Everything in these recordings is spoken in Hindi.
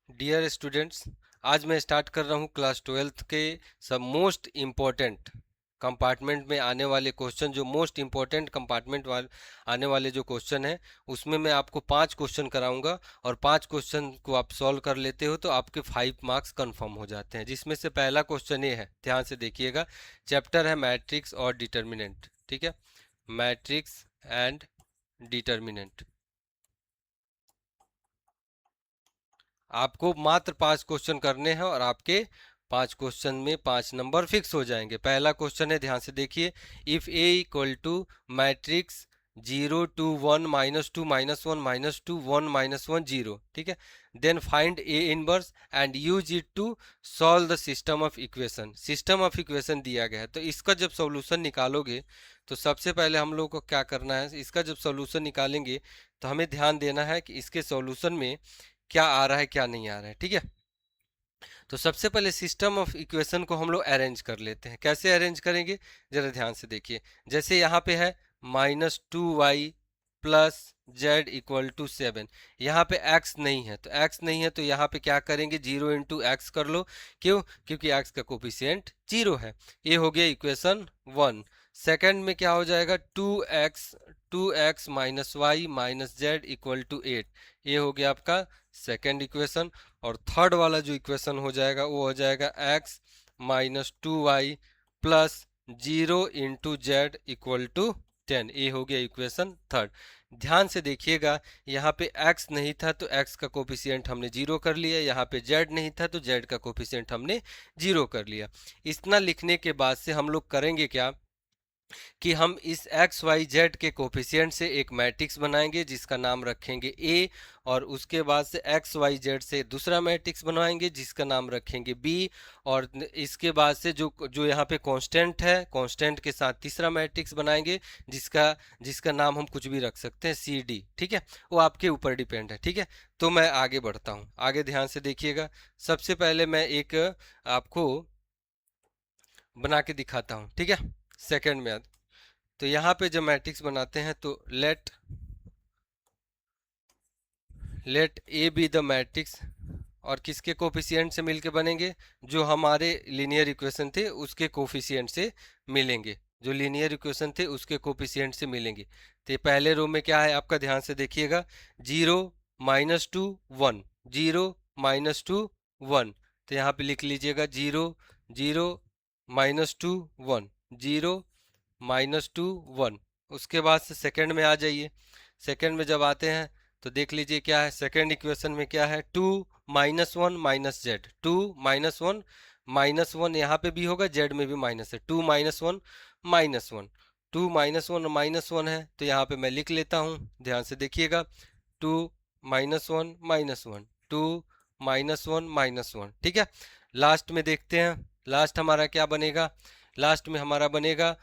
डियर स्टूडेंट्स, आज मैं स्टार्ट कर रहा हूँ क्लास 12th के सब मोस्ट इम्पोर्टेंट कंपार्टमेंट में आने वाले क्वेश्चन। जो मोस्ट इम्पोर्टेंट कंपार्टमेंट वाले आने वाले जो क्वेश्चन हैं उसमें मैं आपको 5 क्वेश्चन कराऊंगा, और 5 क्वेश्चन को आप सॉल्व कर लेते हो तो आपके 5 मार्क्स कंफर्म हो जाते हैं। जिसमें से पहला क्वेश्चन ये है, ध्यान से देखिएगा। चैप्टर है मैट्रिक्स और डिटर्मिनेंट। ठीक है, मैट्रिक्स एंड डिटर्मिनेंट। आपको मात्र 5 क्वेश्चन करने हैं और आपके 5 क्वेश्चन में 5 नंबर फिक्स हो जाएंगे। पहला क्वेश्चन है, ध्यान से देखिए। If A equal to matrix 0 2 1 -2 -1 -2 1 -1 0, ठीक है, then find A inverse and use it to solve the system of equation. System of equation दिया गया है, तो इसका जब सॉल्यूशन निकालोगे तो सबसे पहले हम लोग को क्या करना है, इसका जब सॉल्यूशन निकालेंगे तो हमें ध्यान देना है कि इसके सॉल्यूशन में क्या आ रहा है क्या नहीं आ रहा है। ठीक है, तो सबसे पहले सिस्टम ऑफ इक्वेशन को हम लोग अरेंज कर लेते हैं। कैसे अरेंज करेंगे, जरा ध्यान से देखिए। जैसे यहाँ पे है -2y plus Z equal to 7। यहाँ पे x नहीं है, तो x नहीं है तो यहाँ पे क्या करेंगे, 0 × x कर लो। क्यों? क्योंकि x का कोफिशिएंट 0 है। ये हो गया इक्वेशन 1। सेकंड में क्या हो जाएगा, 2x -y -z equal to 8। ये हो गया आपका सेकंड इक्वेशन। और थर्ड वाला जो इक्वेशन हो जाएगा वो हो जाएगा x -2y plus 0 × z equal to 10। ये हो गया इक्वेशन थर्ड। ध्यान से देखिएगा, यहाँ पे x नहीं था तो x का कोफिशिएंट हमने 0 कर लिया, यहाँ पे z नहीं था तो z का कोफिशिएंट हमने 0 कर लिया। इतना लिखने के बाद से हम लोग करेंगे क्या कि हम इस एक्स वाई जेड के कोफिशिएंट से एक मैट्रिक्स बनाएंगे जिसका नाम रखेंगे ए, और उसके बाद से एक्स वाई जेड से दूसरा मैट्रिक्स बनवाएंगे जिसका नाम रखेंगे बी, और इसके बाद से जो जो यहाँ पे कांस्टेंट है, कांस्टेंट के साथ तीसरा मैट्रिक्स बनाएंगे जिसका जिसका नाम हम कुछ भी रख सकते हैं, सी डी। ठीक है, वो आपके ऊपर डिपेंड है। ठीक है, तो मैं आगे बढ़ता हूँ, आगे ध्यान से देखिएगा। सबसे पहले मैं एक आपको बना के दिखाता हूँ। ठीक है, सेकंड में तो यहाँ पे जब मैट्रिक्स बनाते हैं तो let A be the matrix, और किसके कोफिशिएंट से मिलके बनेंगे, जो हमारे लीनियर इक्वेशन थे उसके कोफिशिएंट से मिलेंगे, जो लीनियर इक्वेशन थे उसके कोफिशिएंट से मिलेंगे। तो ये पहले रो में क्या है आपका, ध्यान से देखिएगा। 0 -2 1, 0 -2 1। तो यहाँ पे लिख लीजिएगा 0 0 -2 1, 0 -2 1। उसके बाद से सेकंड में आ जाइए। सेकंड में जब आते हैं तो देख लीजिए क्या है, सेकंड इक्वेशन में क्या है, 2 -1 -z, 2 -1 -1, यहाँ पे भी होगा, जेड में भी माइनस है, 2 -1 -1, 2 -1 -1 है तो यहाँ पे मैं लिख लेता हूँ। ध्यान से देखिएगा, 2 -1 -1, 2 -1 -1। ठीक है, लास्ट में देखते हैं, लास्ट हमारा क्या बनेगा। लास्ट में हमारा बनेगा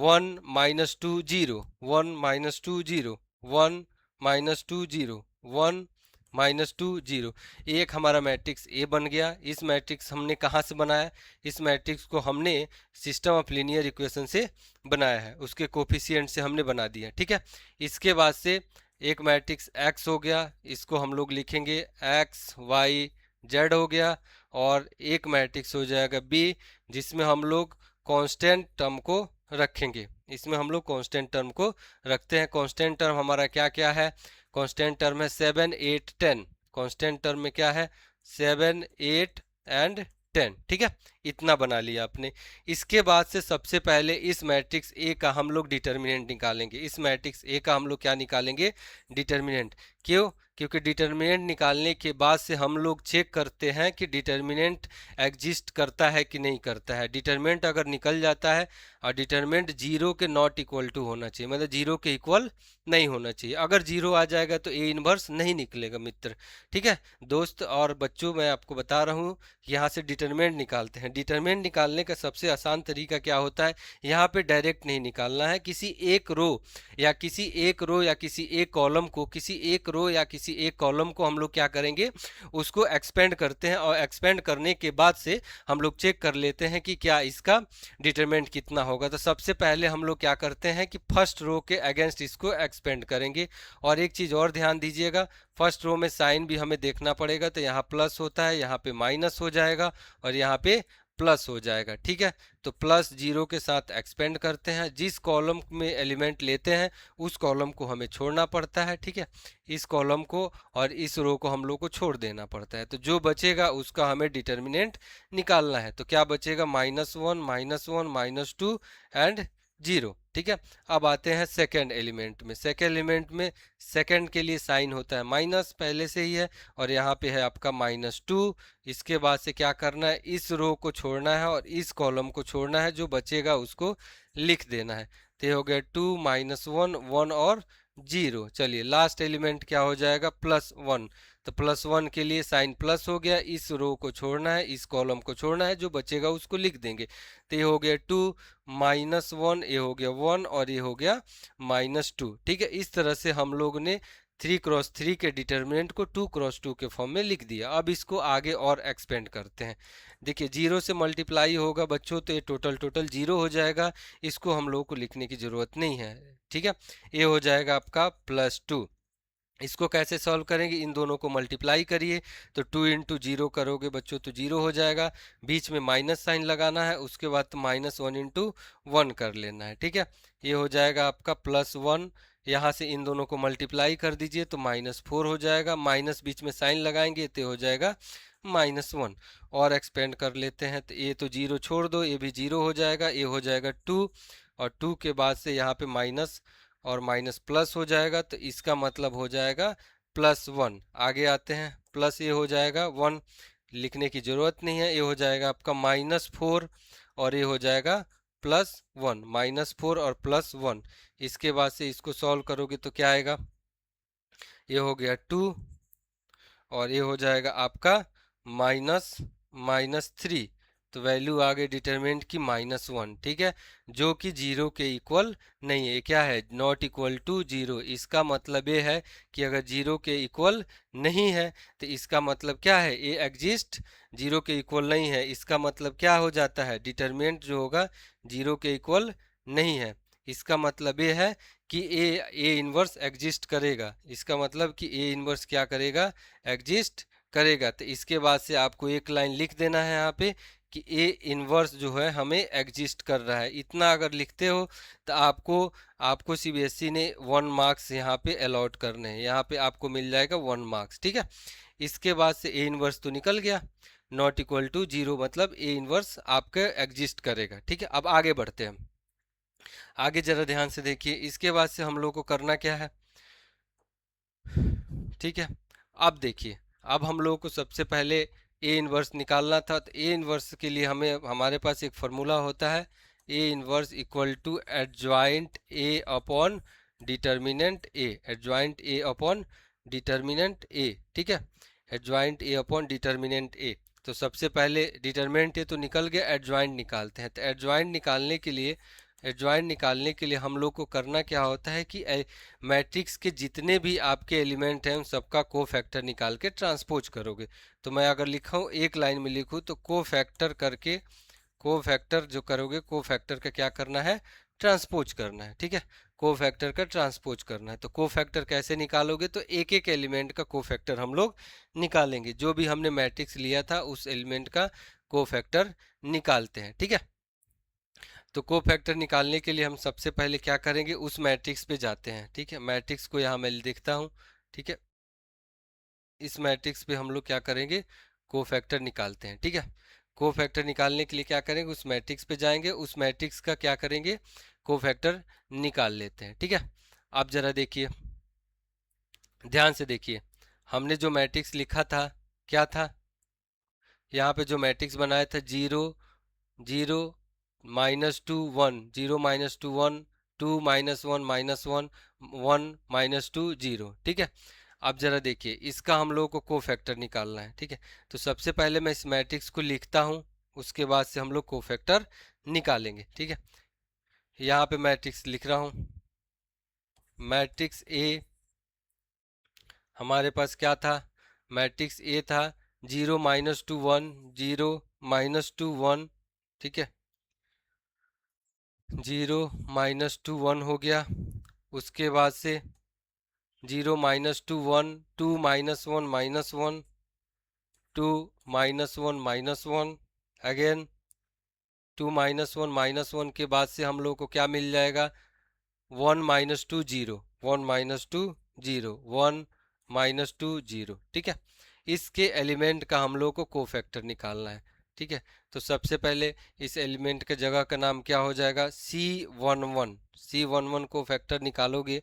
1 -2 0, 1 -2 0, 1 -2 0, 1 -2 0। एक हमारा मैट्रिक्स ए बन गया। इस मैट्रिक्स हमने कहाँ से बनाया, इस मैट्रिक्स को हमने सिस्टम ऑफ लीनियर इक्वेशन से बनाया है, उसके कोफिशिएंट से हमने बना दिया। ठीक है, इसके बाद से एक मैट्रिक्स एक्स हो गया, इसको हम लोग लिखेंगे एक्स वाई जेड हो गया। और एक मैट्रिक्स हो जाएगा बी, जिसमें हम लोग कांस्टेंट टर्म को रखेंगे। इसमें हम लोग कांस्टेंट टर्म को रखते हैं। कांस्टेंट टर्म हमारा क्या क्या है, कांस्टेंट टर्म है 7 8 10। कांस्टेंट टर्म में क्या है, 7 8 एंड 10। ठीक है, इतना बना लिया आपने। इसके बाद से सबसे पहले इस मैट्रिक्स ए का हम लोग डिटर्मिनेंट निकालेंगे। इस मैट्रिक्स ए का हम लोग क्या निकालेंगे, डिटर्मिनेंट। क्यों? क्योंकि डिटर्मिनेंट निकालने के बाद से हम लोग चेक करते हैं कि डिटर्मिनेंट एग्जिस्ट करता है कि नहीं करता है। डिटर्मिनेंट अगर निकल जाता है, और डिटर्मिनेंट 0 के नॉट इक्वल टू होना चाहिए, मतलब 0 के इक्वल नहीं होना चाहिए। अगर 0 आ जाएगा तो ए इनवर्स नहीं निकलेगा मित्र। ठीक है दोस्त और बच्चों, मैं आपको बता रहा हूँ यहाँ से डिटर्मिनेंट निकालते हैं। डिटर्मिनेंट निकालने का सबसे आसान तरीका क्या होता है, यहाँ पे डायरेक्ट नहीं निकालना है। किसी एक रो या किसी एक कॉलम को, किसी एक रो या किसी एक कॉलम को हम लोग क्या करेंगे, उसको एक्सपेंड करते हैं, और एक्सपेंड करने के बाद से हम लोग चेक कर लेते हैं कि क्या इसका डिटरमिनेंट कितना होगा। तो सबसे पहले हम लोग क्या करते हैं कि फर्स्ट रो के अगेंस्ट इसको एक्सपेंड करेंगे। और एक चीज़ और ध्यान दीजिएगा, फर्स्ट रो में साइन भी हमें देखना पड़ेगा, तो यहाँ प्लस होता है, यहाँ पे माइनस हो जाएगा और यहाँ पे प्लस हो जाएगा। ठीक है, तो प्लस जीरो के साथ एक्सपेंड करते हैं, जिस कॉलम में एलिमेंट लेते हैं उस कॉलम को हमें छोड़ना पड़ता है। ठीक है, इस कॉलम को और इस रो को हम लोग को छोड़ देना पड़ता है, तो जो बचेगा उसका हमें डिटर्मिनेंट निकालना है। तो क्या बचेगा, -1 -2 एंड जीरो। ठीक है, अब आते हैं सेकेंड एलिमेंट में। सेकेंड एलिमेंट में सेकेंड के लिए साइन होता है माइनस, पहले से ही है, और यहाँ पे है आपका -2। इसके बाद से क्या करना है, इस रो को छोड़ना है और इस कॉलम को छोड़ना है, जो बचेगा उसको लिख देना है। तो ये हो गया 2 -1 1 और जीरो। चलिए लास्ट एलिमेंट क्या हो जाएगा, +1। तो +1 के लिए साइन प्लस हो गया, इस रो को छोड़ना है, इस कॉलम को छोड़ना है, जो बचेगा उसको लिख देंगे। तो ये हो गया 2 -1, ये हो गया 1 और ये हो गया -2। ठीक है, इस तरह से हम लोग ने 3x3 के डिटर्मिनेंट को 2x2 के फॉर्म में लिख दिया। अब इसको आगे और एक्सपेंड करते हैं। देखिए जीरो से मल्टीप्लाई होगा बच्चों, तो ये टोटल जीरो हो जाएगा, इसको हम लोग को लिखने की जरूरत नहीं है। ठीक है, ये हो जाएगा आपका +2। इसको कैसे सॉल्व करेंगे, इन दोनों को मल्टीप्लाई करिए, तो 2 इंटू जीरो करोगे बच्चों तो जीरो हो जाएगा, बीच में माइनस साइन लगाना है, उसके बाद तो -1 इंटू 1 कर लेना है। ठीक है, ये हो जाएगा आपका +1। यहाँ से इन दोनों को मल्टीप्लाई कर दीजिए तो -4 हो जाएगा, माइनस बीच में साइन लगाएंगे तो हो जाएगा -1। और एक्सपेंड कर लेते हैं, तो ये तो जीरो छोड़ दो, ये भी जीरो हो जाएगा, ये हो जाएगा 2, और 2 के बाद से यहाँ पे माइनस और माइनस प्लस हो जाएगा, तो इसका मतलब हो जाएगा +1। आगे आते हैं, प्लस ये हो जाएगा 1, लिखने की जरूरत नहीं है, ये हो जाएगा आपका -4 और ये हो जाएगा +1, -4 और +1। इसके बाद से इसको सॉल्व करोगे तो क्या आएगा, ये हो गया 2 और ये हो जाएगा आपका -3। तो वैल्यू आ गई डिटरमिनेंट की -1। ठीक है, जो कि जीरो के इक्वल नहीं है। क्या है, नॉट इक्वल टू जीरो। इसका मतलब ये है कि अगर जीरो के इक्वल नहीं है तो इसका मतलब क्या है, ये एग्जिस्ट जीरो के इक्वल नहीं है। इसका मतलब क्या हो जाता है, डिटरमिनेंट जो होगा जीरो के इक्वल नहीं है। इसका मतलब ये है कि ए इनवर्स एग्जिस्ट करेगा। इसका मतलब कि ए इनवर्स क्या करेगा, एग्जिस्ट करेगा। तो इसके बाद से आपको एक लाइन लिख देना है यहाँ पे कि ए इनवर्स जो है हमें एग्जिस्ट कर रहा है। इतना अगर लिखते हो तो आपको आपको सीबीएसई ने 1 मार्क्स यहाँ पे अलॉट करने हैं, यहाँ पे आपको मिल जाएगा 1 मार्क्स। ठीक है, इसके बाद से ए इनवर्स तो निकल गया, नॉट इक्वल टू जीरो मतलब ए इनवर्स आपका एग्जिस्ट करेगा। ठीक है, अब आगे बढ़ते हैं। आगे जरा ध्यान से देखिए, इसके बाद से हम लोग को करना क्या है। ठीक है, अब देखिए, अब हम लोगों को सबसे पहले ए इनवर्स निकालना था। तो ए इनवर्स के लिए हमें हमारे पास एक फॉर्मूला होता है, A inverse equal to adjoint A upon determinant A, adjoint A upon determinant A. ठीक है, adjoint A upon determinant A. तो सबसे पहले डिटर्मिनेंट ए तो निकल गया, एडजॉइंट निकालते हैं। तो एडजॉइंट निकालने के लिए हम लोग को करना क्या होता है कि मैट्रिक्स के जितने भी आपके एलिमेंट हैं उन सबका को फैक्टर निकाल के ट्रांसपोज करोगे। तो मैं अगर लिखाऊं, एक लाइन में लिखूं, तो को फैक्टर करके, को फैक्टर जो करोगे, को फैक्टर का क्या करना है, ट्रांसपोज करना है। ठीक है, को फैक्टर का ट्रांसपोज करना है। तो को फैक्टर कैसे निकालोगे, तो एक एक एलिमेंट का को फैक्टर हम लोग निकालेंगे। जो भी हमने मैट्रिक्स लिया था उस एलिमेंट का को फैक्टर निकालते हैं। ठीक है, तो को फैक्टर निकालने के लिए हम सबसे पहले क्या करेंगे, उस मैट्रिक्स पे जाते हैं। ठीक है, मैट्रिक्स को यहाँ मैं देखता हूँ। ठीक है, इस मैट्रिक्स पे हम लोग क्या करेंगे, को फैक्टर निकालते हैं। ठीक है, को फैक्टर निकालने के लिए क्या करेंगे, उस मैट्रिक्स पे जाएंगे, उस मैट्रिक्स का क्या करेंगे, को फैक्टर निकाल लेते हैं। ठीक है, अब जरा देखिए, ध्यान से देखिए, हमने जो मैट्रिक्स लिखा था क्या था, यहाँ पे जो मैट्रिक्स बनाया था, 0 0 -2 1, 0 -2 1, 2 -1 -1, 1 -2 0। ठीक है, अब जरा देखिए, इसका हम लोगों को कोफैक्टर निकालना है। ठीक है, तो सबसे पहले मैं इस मैट्रिक्स को लिखता हूँ, उसके बाद से हम लोग कोफैक्टर निकालेंगे। ठीक है, यहाँ पे मैट्रिक्स लिख रहा हूँ। मैट्रिक्स ए हमारे पास क्या था, मैट्रिक्स ए था 0 -2 1, 0 -2 1। ठीक है, 0 -2 1 हो गया। उसके बाद से 0 -2 1, 2 -1 -1, 2 -1 -1, अगेन 2 -1 के बाद से हम लोग को क्या मिल जाएगा, 1 -2 0, 1 -2 0, 1 -2 0। ठीक है, इसके एलिमेंट का हम लोग को कोफैक्टर निकालना है। ठीक है, तो सबसे पहले इस एलिमेंट के जगह का नाम क्या हो जाएगा, C11। C11 को फैक्टर निकालोगे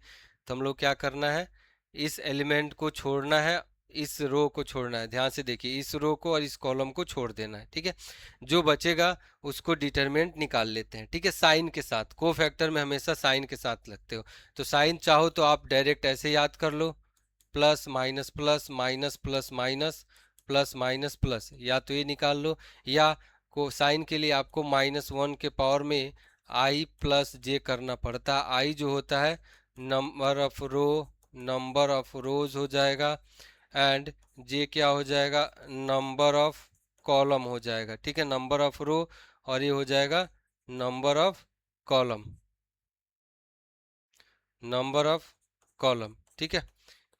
तो हम लोग क्या करना है, इस एलिमेंट को छोड़ना है, इस रो को छोड़ना है। ध्यान से देखिए, इस रो को और इस कॉलम को छोड़ देना है। ठीक है, जो बचेगा उसको डिटरमिनेंट निकाल लेते हैं। ठीक है, साइन के साथ, को फैक्टर में हमेशा साइन के साथ लगते हो। तो साइन चाहो तो आप डायरेक्ट ऐसे याद कर लो, plus minus plus minus plus minus plus minus plus, या तो ये निकाल लो, या को साइन के लिए आपको -1 के पावर में आई प्लस जे करना पड़ता है। आई जो होता है number of row, number of rows हो जाएगा, एंड जे क्या हो जाएगा, नंबर ऑफ कॉलम हो जाएगा। ठीक है, नंबर ऑफ रो, और ये हो जाएगा number of column, number of column. ठीक है,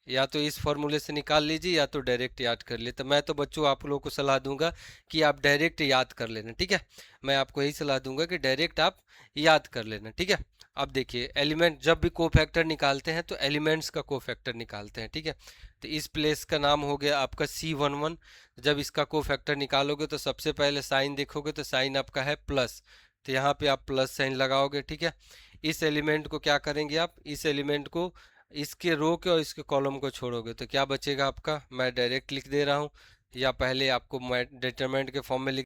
या तो इस फॉर्मूले से निकाल लीजिए या तो डायरेक्ट याद कर लिए। तो मैं तो बच्चों आप लोगों को सलाह दूंगा कि आप डायरेक्ट याद कर लेना। ठीक है, मैं आपको यही सलाह दूंगा कि डायरेक्ट आप याद कर लेना। ठीक है, अब देखिए, एलिमेंट जब भी कोफैक्टर निकालते हैं तो एलिमेंट्स का कोफैक्टर निकालते हैं। ठीक है, तो इस प्लेस का नाम हो गया आपका C11। जब इसका कोफैक्टर निकालोगे तो सबसे पहले साइन देखोगे तो साइन आपका है प्लस, तो यहाँ पे आप प्लस साइन लगाओगे। ठीक है, इस एलिमेंट को क्या करेंगे आप, इस एलिमेंट को, इसके रो के और इसके कॉलम को छोड़ोगे तो क्या बचेगा आपका, मैं डायरेक्ट लिख दे रहा हूँ, या पहले आपको मैं डिटरमिनेंट के फॉर्म में लिख